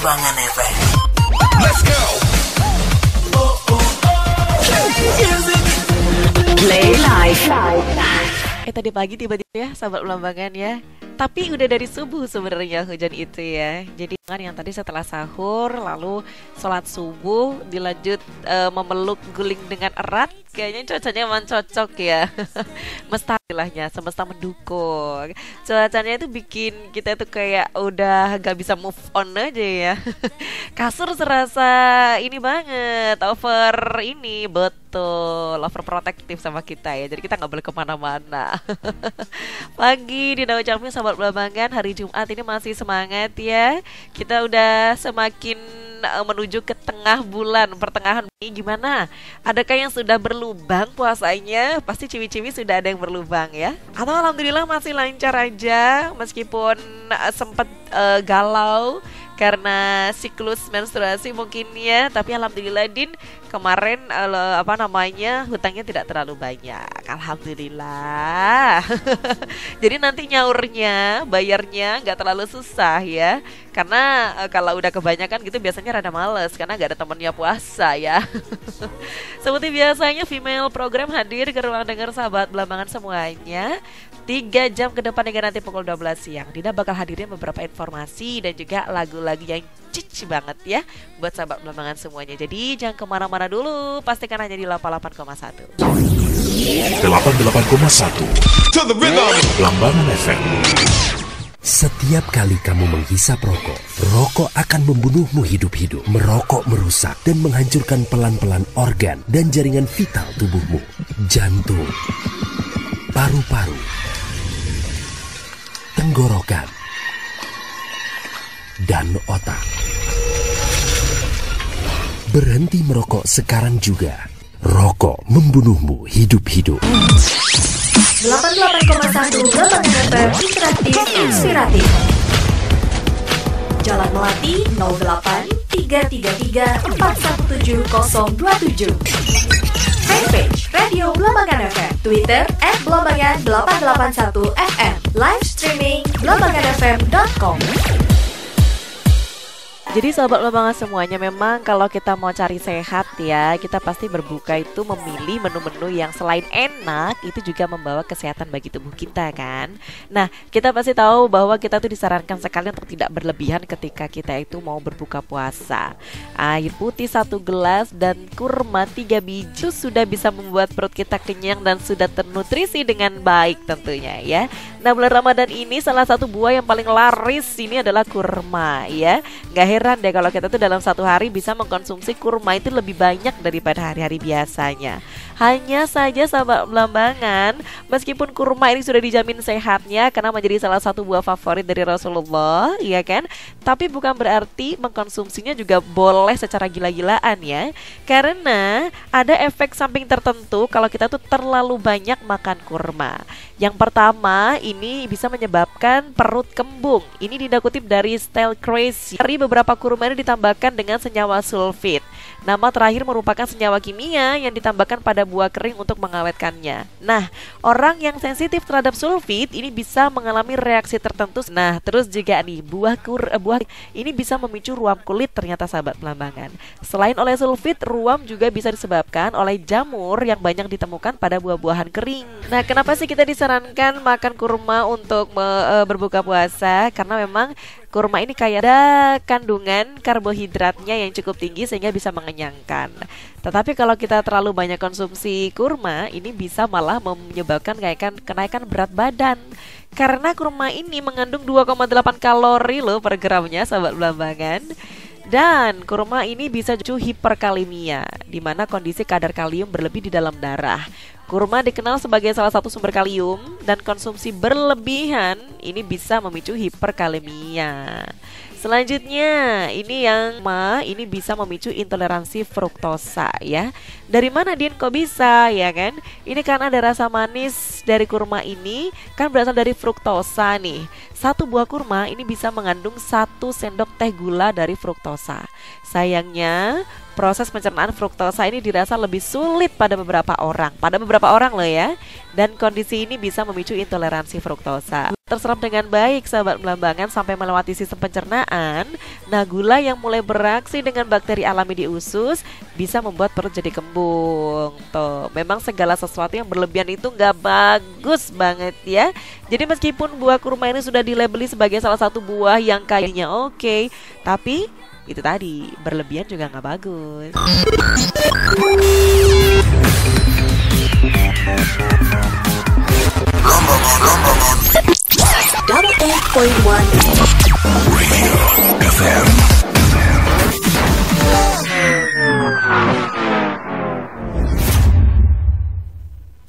Blambangan FM. Let's go. Play live. Tadi pagi tiba-tiba ya sahabat Blambangan ya. Tapi udah dari subuh sebenarnya hujan itu ya. Jadi kan yang tadi setelah sahur lalu sholat subuh dilanjut memeluk guling dengan erat. Kayaknya cuacanya memang cocok ya. Mestilahnya semesta mendukung. Cuacanya itu bikin kita tuh kayak udah gak bisa move on aja ya. Kasur serasa ini banget, over ini betul, overprotective sama kita ya. Jadi kita gak boleh kemana-mana. Pagi di Ucapnya sahabat Blambangan, hari Jumat ini masih semangat ya. Kita udah semakin menuju ke tengah bulan, pertengahan ini gimana? Adakah yang sudah berlubang puasanya? Pasti ciwi-ciwi sudah ada yang berlubang ya. Atau alhamdulillah masih lancar aja meskipun sempat galau karena siklus menstruasi mungkin ya. Tapi alhamdulillah Din kemarin hutangnya tidak terlalu banyak. Alhamdulillah. Jadi nanti nyaurnya, bayarnya nggak terlalu susah ya. Karena kalau udah kebanyakan gitu biasanya rada males karena nggak ada temennya puasa ya. Seperti biasanya female program hadir ke ruang dengar sahabat Blambangan semuanya 3 jam ke depan hingga nanti pukul 12 siang. Dina bakal hadirin beberapa informasi dan juga lagu-lagu yang cici banget ya buat sahabat Blambangan semuanya. Jadi jangan kemana-mana dulu, pastikan hanya di 88,1 To the rhythm. Blambangan FM. Setiap kali kamu menghisap rokok, rokok akan membunuhmu hidup-hidup. Merokok merusak dan menghancurkan pelan-pelan organ dan jaringan vital tubuhmu. Jantung, paru-paru, tenggorokan, dan otak. Berhenti merokok sekarang juga. Rokok membunuhmu hidup-hidup. 88,1 Blambangan FM interaktif inspiratif. Jalan Melati 08 333 417 027. Fanpage Radio Blambangan FM. Twitter @Blambangan881FM. Live streaming blambanganfm.com. Jadi sahabat Blambangan semuanya, memang kalau kita mau cari sehat ya, kita pasti berbuka itu memilih menu-menu yang selain enak itu juga membawa kesehatan bagi tubuh kita kan. Nah, kita pasti tahu bahwa kita tuh disarankan sekali untuk tidak berlebihan ketika kita itu mau berbuka puasa. Air putih 1 gelas dan kurma 3 biji sudah bisa membuat perut kita kenyang dan sudah ternutrisi dengan baik tentunya ya. Nah, bulan Ramadan ini salah satu buah yang paling laris ini adalah kurma ya. Gak heran deh kalau kita tuh dalam satu hari bisa mengkonsumsi kurma itu lebih banyak daripada hari-hari biasanya. Hanya saja sahabat Blambangan, meskipun kurma ini sudah dijamin sehatnya karena menjadi salah satu buah favorit dari Rasulullah, ya kan? Tapi bukan berarti mengkonsumsinya juga boleh secara gila-gilaan ya. Karena ada efek samping tertentu kalau kita tuh terlalu banyak makan kurma. Yang pertama, ini bisa menyebabkan perut kembung. Ini dikutip dari Style Crazy. Dari beberapa kurma ini ditambahkan dengan senyawa sulfit. Nama terakhir merupakan senyawa kimia yang ditambahkan pada buah kering untuk mengawetkannya. Nah, orang yang sensitif terhadap sulfit ini bisa mengalami reaksi tertentu. Nah, terus juga nih buah ini bisa memicu ruam kulit ternyata sahabat Blambangan. Selain oleh sulfit, ruam juga bisa disebabkan oleh jamur yang banyak ditemukan pada buah-buahan kering. Nah, kenapa sih kita disarankan makan kurma untuk berbuka puasa? Karena memang kurma ini kaya ada kandungan karbohidratnya yang cukup tinggi sehingga bisa mengenyangkan. Tetapi kalau kita terlalu banyak konsumsi kurma, ini bisa malah menyebabkan kenaikan berat badan. Karena kurma ini mengandung 2,8 kalori loh per gramnya sahabat Blambangan. Dan kurma ini bisa memicu hiperkalemia, di mana kondisi kadar kalium berlebih di dalam darah. Kurma dikenal sebagai salah satu sumber kalium dan konsumsi berlebihan ini bisa memicu hiperkalemia. Selanjutnya, ini bisa memicu intoleransi fruktosa ya. Dari mana Din kok bisa ya kan? Ini karena ada rasa manis dari kurma ini kan berasal dari fruktosa nih. Satu buah kurma ini bisa mengandung 1 sendok teh gula dari fruktosa. Sayangnya, proses pencernaan fruktosa ini dirasa lebih sulit pada beberapa orang loh ya. Dan kondisi ini bisa memicu intoleransi fruktosa. Terserap dengan baik sahabat Belambangan sampai melewati sistem pencernaan. Nah, gula yang mulai beraksi dengan bakteri alami di usus bisa membuat perut jadi kembung. Tuh, memang segala sesuatu yang berlebihan itu nggak bagus banget ya. Jadi meskipun buah kurma ini sudah dilabeli sebagai salah satu buah yang kayaknya oke, tapi itu tadi, berlebihan juga nggak bagus. Double 8.1 FM.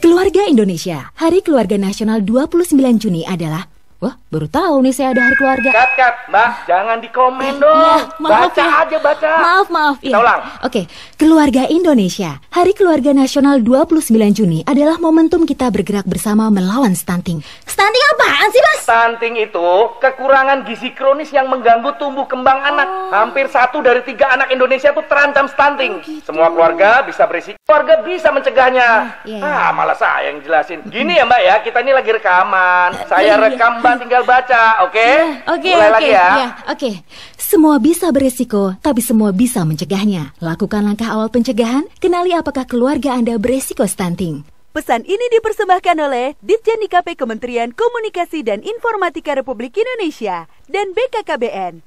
Keluarga Indonesia, Hari Keluarga Nasional 29 Juni adalah... Wah, baru tahu nih saya ada hari keluarga. Kat, Mbak, jangan dikomen dong. Maaf baca ya. aja, baca. Maaf. Kita ulang. Oke, Keluarga Indonesia, Hari Keluarga Nasional 29 Juni adalah momentum kita bergerak bersama melawan stunting. Stunting apaan sih, Mas? Stunting itu kekurangan gizi kronis yang mengganggu tumbuh kembang anak. Hampir 1 dari 3 anak Indonesia tuh terancam stunting. Semua keluarga bisa berisiko. Keluarga bisa mencegahnya. Iya. Malah saya yang jelasin. Gini ya, Mbak ya, kita ini lagi rekaman. Saya rekam, Mbak tinggal baca, oke? Mulai lagi ya. Oke. Semua bisa beresiko, tapi semua bisa mencegahnya. Lakukan langkah awal pencegahan. Kenali apakah keluarga Anda beresiko stunting. Pesan ini dipersembahkan oleh Ditjen IKP Kementerian Komunikasi dan Informatika Republik Indonesia dan BKKBN.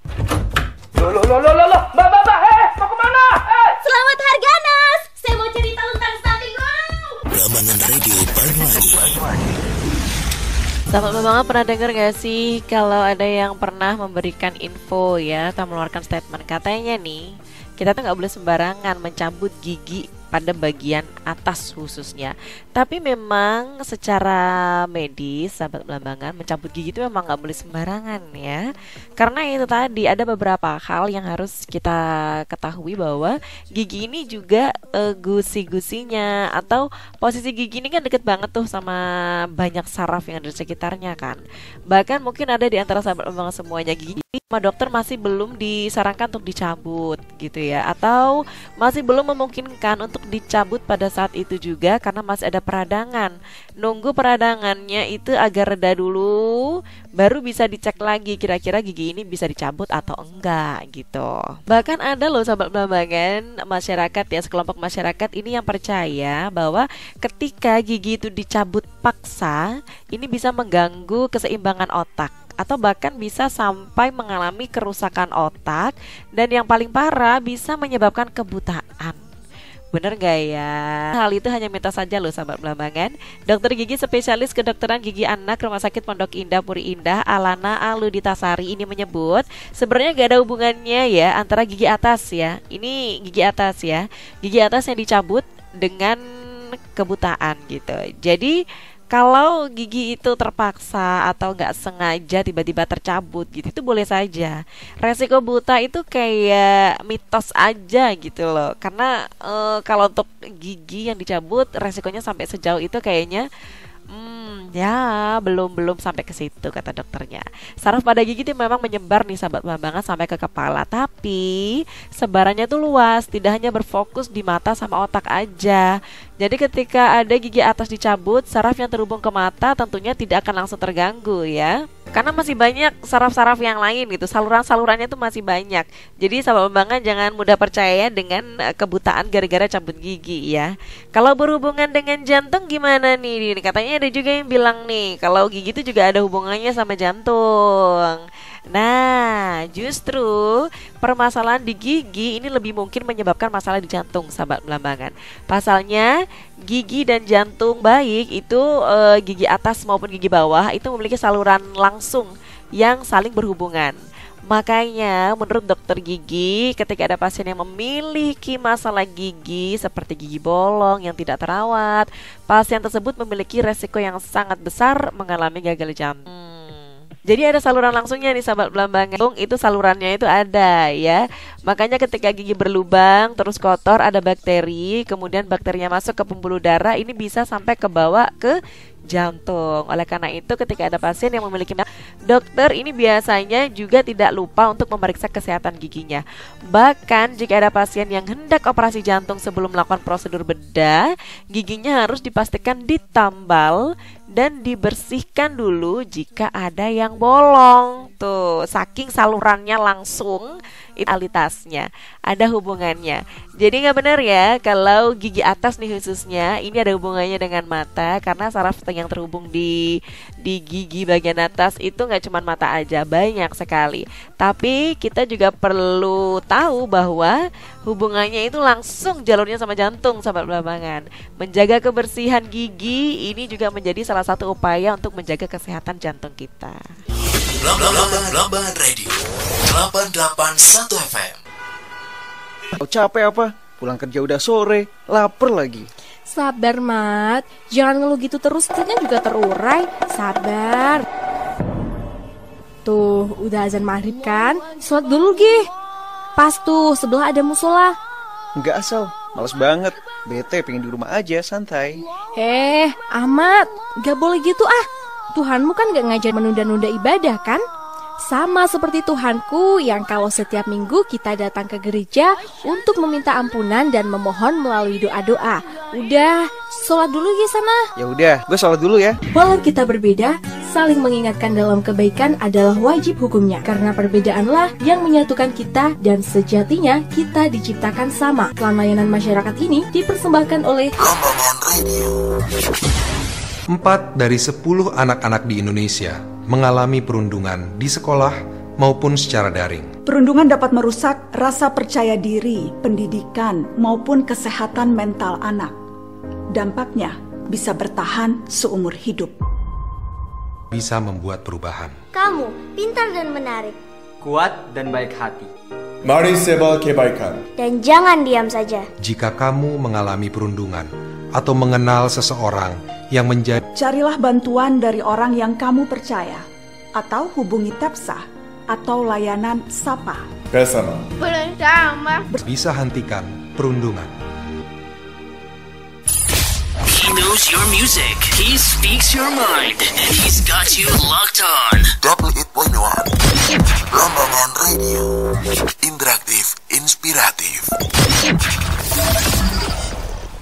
Loh, Mbak, mau kemana? Selamat Harganas! Saya mau cerita tentang stunting. Belambangan Radio Banyuwangi. Sahabat Belambangan pernah dengar gak sih kalau ada yang pernah memberikan info ya atau mengeluarkan statement katanya nih, kita tuh gak boleh sembarangan mencabut gigi pada bagian atas khususnya. Tapi memang secara medis sahabat Belambangan, mencabut gigi itu memang gak boleh sembarangan ya. Karena itu tadi ada beberapa hal yang harus kita ketahui bahwa gigi ini juga gusi-gusinya atau posisi gigi ini kan deket banget tuh sama banyak saraf yang ada di sekitarnya kan. Bahkan mungkin ada di antara sahabat Belambangan semuanya gigi sama dokter masih belum disarankan untuk dicabut gitu ya, atau masih belum memungkinkan untuk dicabut pada saat itu juga karena masih ada peradangan. Nunggu peradangannya itu agak reda dulu baru bisa dicek lagi kira-kira gigi ini bisa dicabut atau enggak gitu. Bahkan ada loh sahabat Belambangan masyarakat ya, sekelompok masyarakat ini yang percaya bahwa ketika gigi itu dicabut paksa ini bisa mengganggu keseimbangan otak atau bahkan bisa sampai mengalami kerusakan otak dan yang paling parah bisa menyebabkan kebutaan. Bener gak ya? Hal itu hanya minta saja loh sahabat Belambangan. Dokter gigi spesialis kedokteran gigi anak Rumah Sakit Pondok Indah Puri Indah Alana Aluditasari ini menyebut sebenarnya gak ada hubungannya ya antara gigi atas ya. Ini gigi atas ya. Gigi atas yang dicabut dengan kebutaan gitu. Jadi kalau gigi itu terpaksa atau nggak sengaja tiba-tiba tercabut gitu, itu boleh saja. Resiko buta itu kayak mitos aja gitu loh. Karena kalau untuk gigi yang dicabut, resikonya sampai sejauh itu kayaknya ya belum sampai ke situ kata dokternya. Saraf pada gigi itu memang menyebar nih sahabat Belambangan sampai ke kepala, tapi sebarannya tuh luas, tidak hanya berfokus di mata sama otak aja. Jadi ketika ada gigi atas dicabut, saraf yang terhubung ke mata tentunya tidak akan langsung terganggu ya. Karena masih banyak saraf-saraf yang lain gitu, saluran-salurannya tuh masih banyak. Jadi sahabat Belambangan jangan mudah percaya dengan kebutaan gara-gara cabut gigi ya. Kalau berhubungan dengan jantung gimana nih? Katanya ada juga yang bilang nih, kalau gigi itu juga ada hubungannya sama jantung. Nah, justru permasalahan di gigi ini lebih mungkin menyebabkan masalah di jantung sahabat Belambangan. Pasalnya gigi dan jantung baik itu gigi atas maupun gigi bawah itu memiliki saluran langsung yang saling berhubungan. Makanya menurut dokter gigi ketika ada pasien yang memiliki masalah gigi seperti gigi bolong yang tidak terawat, pasien tersebut memiliki resiko yang sangat besar mengalami gagal jantung. Jadi ada saluran langsungnya nih sahabat Belambangan. Itu salurannya itu ada ya. Makanya ketika gigi berlubang terus kotor ada bakteri, kemudian bakterinya masuk ke pembuluh darah, ini bisa sampai ke bawah ke jantung. Oleh karena itu ketika ada pasien yang memiliki Dokter ini biasanya juga tidak lupa untuk memeriksa kesehatan giginya. Bahkan jika ada pasien yang hendak operasi jantung sebelum melakukan prosedur bedah, giginya harus dipastikan ditambal dan dibersihkan dulu jika ada yang bolong. Tuh, saking salurannya langsung alitasnya ada hubungannya. Jadi nggak benar ya kalau gigi atas nih khususnya ini ada hubungannya dengan mata, karena saraf yang terhubung di gigi bagian atas itu nggak cuma mata aja, banyak sekali. Tapi kita juga perlu tahu bahwa hubungannya itu langsung jalurnya sama jantung, sahabat Belambangan. Menjaga kebersihan gigi ini juga menjadi salah satu upaya untuk menjaga kesehatan jantung kita. Belambangan Radio 88.1 FM. Capek apa? Pulang kerja udah sore, lapar lagi. Sabar, Mat. Jangan ngeluh gitu terus, nantinya juga terurai. Sabar. Tuh, udah azan maghrib kan? Sholat dulu, Gih. Pas tuh, sebelah ada musola. Enggak asal, males banget. Bete pengen di rumah aja, santai. Ahmad, gak boleh gitu ah. Tuhanmu kan gak ngajar menunda-nunda ibadah kan? Sama seperti Tuhanku yang kalau setiap minggu kita datang ke gereja untuk meminta ampunan dan memohon melalui doa-doa. Udah, sholat dulu ya sana. Ya udah, gue sholat dulu ya. Walau kita berbeda, saling mengingatkan dalam kebaikan adalah wajib hukumnya. Karena perbedaanlah yang menyatukan kita dan sejatinya kita diciptakan sama. Iklan layanan masyarakat ini dipersembahkan oleh Belambangan Radio. 4 dari 10 anak-anak di Indonesia mengalami perundungan di sekolah maupun secara daring. Perundungan dapat merusak rasa percaya diri, pendidikan, maupun kesehatan mental anak. Dampaknya bisa bertahan seumur hidup. Bisa membuat perubahan. Kamu pintar dan menarik. Kuat dan baik hati. Mari sebal kebaikan. Dan jangan diam saja. Jika kamu mengalami perundungan atau mengenal seseorang yang menjadi, Carilah bantuan dari orang yang kamu percaya, atau hubungi TEPSA atau layanan SAPA. Bersama. bisa hentikan perundungan. He knows your music. He speaks your mind. And he's got you locked on. 88.1 Belambangan Radio. Interaktif, inspiratif.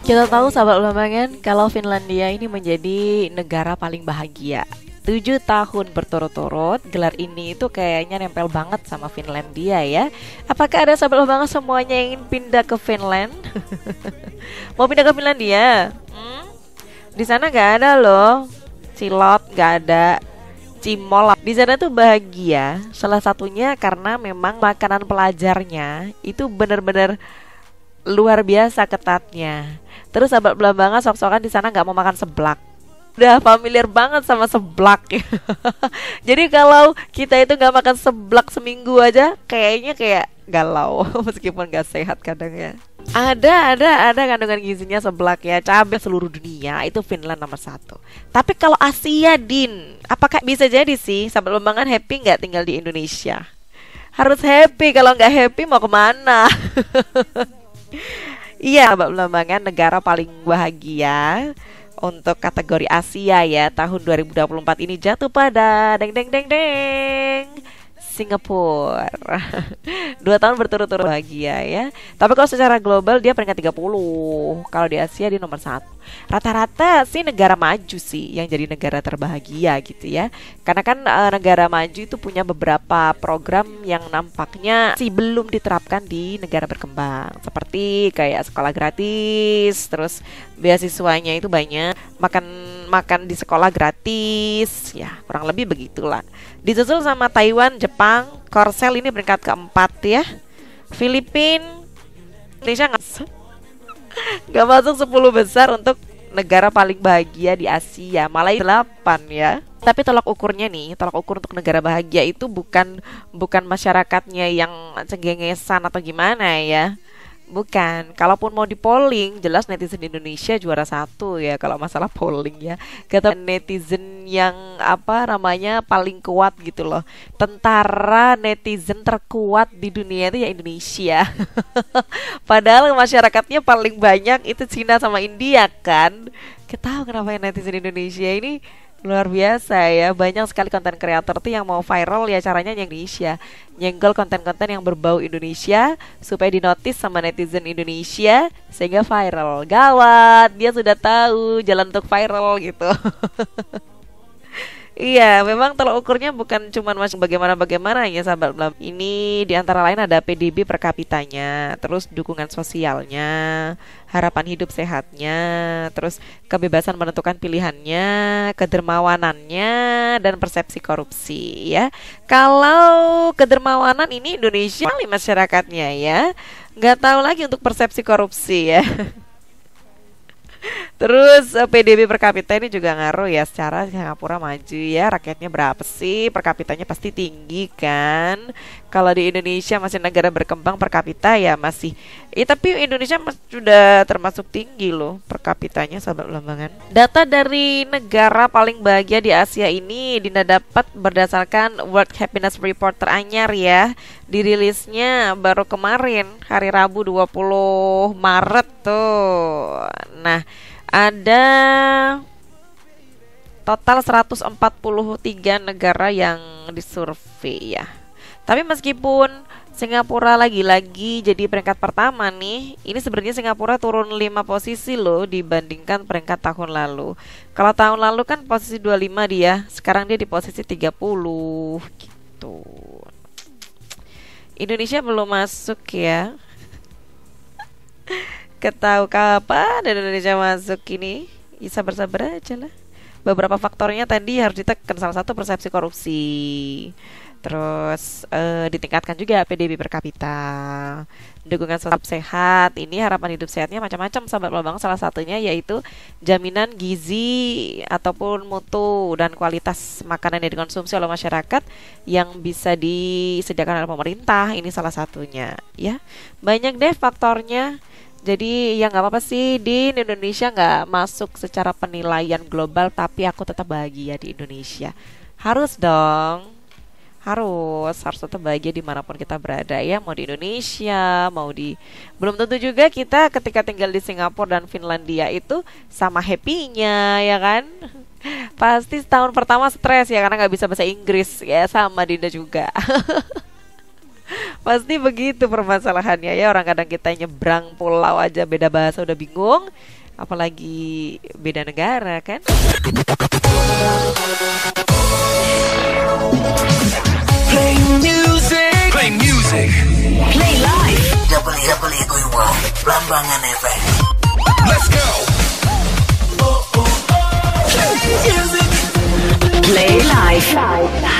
Kita tahu sahabat Belambangan kalau Finlandia ini menjadi negara paling bahagia. 7 tahun berturut-turut gelar ini itu kayaknya nempel banget sama Finlandia ya. Apakah ada sahabat Belambangan semuanya yang ingin pindah ke Finland? Mau pindah ke Finlandia? Di sana gak ada loh Cilot, gak ada Cimol. Di sana tuh bahagia. Salah satunya karena memang makanan pelajarnya itu benar-benar luar biasa ketatnya. Terus sahabat Belambangan sok-sokan di sana nggak mau makan seblak. Udah familiar banget sama seblak ya. Jadi kalau kita itu nggak makan seblak seminggu aja, kayaknya kayak galau. Meskipun nggak sehat kadang ya. Ada kandungan gizinya seblak ya. Cabai seluruh dunia itu Finland nomor 1. Tapi kalau Asia, Din, apakah bisa jadi sih sahabat Belambangan happy nggak tinggal di Indonesia? Harus happy. Kalau nggak happy mau kemana? Iya, sahabat Belambangan, negara paling bahagia untuk kategori Asia ya tahun 2024 ini jatuh pada Singapura. 2 tahun berturut-turut bahagia ya. Tapi kalau secara global dia peringkat 30. Kalau di Asia dia nomor 1. Rata-rata sih negara maju sih yang jadi negara terbahagia gitu ya. Karena kan negara maju itu punya beberapa program yang nampaknya sih belum diterapkan di negara berkembang. Seperti kayak sekolah gratis, terus beasiswanya itu banyak, makan di sekolah gratis, ya kurang lebih begitulah. Disusul sama Taiwan, Jepang, Korsel ini peringkat keempat ya. Filipina, Indonesia nggak masuk 10 besar untuk negara paling bahagia di Asia, malah 8 ya. Tapi tolak ukurnya nih, tolak ukur untuk negara bahagia itu bukan masyarakatnya yang cengengesan atau gimana ya. Bukan, kalaupun mau di polling, jelas netizen Indonesia juara 1 ya kalau masalah polling ya. Kata netizen yang paling kuat gitu loh. Tentara netizen terkuat di dunia itu ya Indonesia. Padahal masyarakatnya paling banyak itu Cina sama India kan. Kita tahu kenapa netizen Indonesia ini Luar biasa ya, banyak sekali konten kreator tuh yang mau viral ya caranya yang Indonesia. Nyenggol konten-konten yang berbau Indonesia supaya dinotis sama netizen Indonesia sehingga viral. Gawat, dia sudah tahu jalan untuk viral gitu. Iya, memang tolak ukurnya bukan cuma masuk bagaimana ya sahabat. Ini diantara lain ada PDB per kapitanya, terus dukungan sosialnya, harapan hidup sehatnya, terus kebebasan menentukan pilihannya, kedermawanannya, dan persepsi korupsi ya. Kalau kedermawanan ini Indonesia kali masyarakatnya ya, nggak tahu lagi untuk persepsi korupsi ya. Terus PDB per kapita ini juga ngaruh ya, secara Singapura maju ya, rakyatnya berapa sih, per kapitanya pasti tinggi kan. Kalau di Indonesia masih negara berkembang per kapita ya masih, tapi Indonesia sudah termasuk tinggi loh per kapitanya sahabat Belambangan. Data dari negara paling bahagia di Asia ini didapat berdasarkan World Happiness Report teranyar ya. Dirilisnya baru kemarin hari Rabu 20 Maret tuh. Nah, ada total 143 negara yang disurvei ya. Tapi meskipun Singapura lagi-lagi jadi peringkat pertama nih, ini sebenarnya Singapura turun 5 posisi loh dibandingkan peringkat tahun lalu. Kalau tahun lalu kan posisi 25 dia, sekarang dia di posisi 30 gitu. Indonesia belum masuk ya. Ketahu kapan Indonesia masuk ini? Ya sabar-sabar aja lah. Beberapa faktornya tadi harus ditekan, salah satu persepsi korupsi. Terus ditingkatkan juga PDB per kapita, dukungan sosial sehat. Ini harapan hidup sehatnya macam-macam sahabat Belambangan, salah satunya yaitu jaminan gizi ataupun mutu dan kualitas makanan yang dikonsumsi oleh masyarakat yang bisa disediakan oleh pemerintah. Ini salah satunya ya. Banyak deh faktornya. Jadi ya nggak apa-apa sih di Indonesia nggak masuk secara penilaian global, tapi aku tetap bahagia di Indonesia. Harus dong, harus tetap bahagia dimanapun kita berada ya. Mau di Indonesia, mau di, belum tentu juga kita ketika tinggal di Singapura dan Finlandia itu sama happy-nya ya kan. Pasti tahun pertama stres ya karena nggak bisa bahasa Inggris ya, sama Dinda juga. Pasti begitu permasalahannya ya. Orang kadang kita nyebrang pulau aja beda bahasa udah bingung, apalagi beda negara kan. Play music, play music, play live. Boleh gue Belambangan FM. Let's go. Play music, play live.